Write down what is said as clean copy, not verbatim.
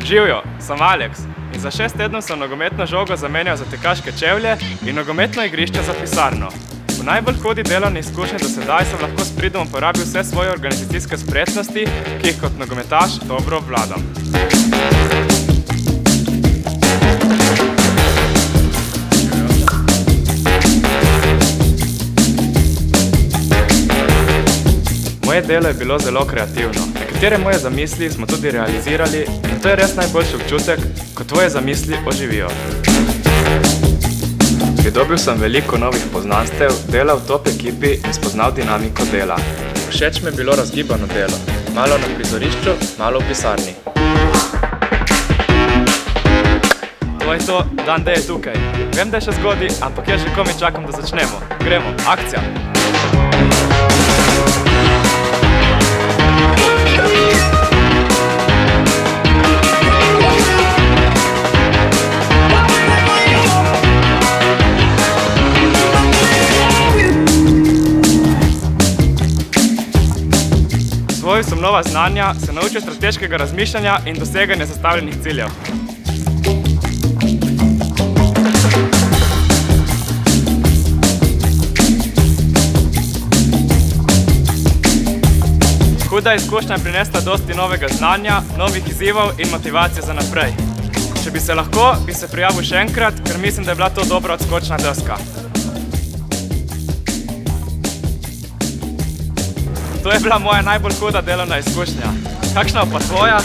Živjo, sem Aleks in za 6 tednov sem nogometno žogo zamenjal za tekaške čevlje in nogometno igrišče za pisarno. V najbolj hudi delovni izkušnji do sedaj sem lahko s pridom uporabil vse svoje organizacijske spretnosti, ki jih kot nogometaš dobro obvladam. Moje delo je bilo zelo kreativno. Nekatere moje zamisli smo tudi realizirali in to je res najboljši občutek, ko tvoje zamisli oživijo. Pridobil sem veliko novih poznanstev, delal v top ekipi in spoznal dinamiko dela. Všeč mi je bilo razgibano delo. Malo na prizorišču, malo v pisarni. To je to, dan D je tukaj. Vem, da je še zgodaj, ampak jaz že komaj čakam, da začnemo. Gremo, akcija! Osvojil sem nova znanja, se naučil strateškega razmišljanja in doseganja zastavljenih ciljev. Huda izkušnja je prinesla dosti novega znanja, novih izzivov in motivacije za naprej. Če bi se lahko, bi se prijavil še enkrat, ker mislim, da je bila to dobra odskočna deska. To je bila moja najbolj huda delovna izkušnja. Kakšna pa tvoja?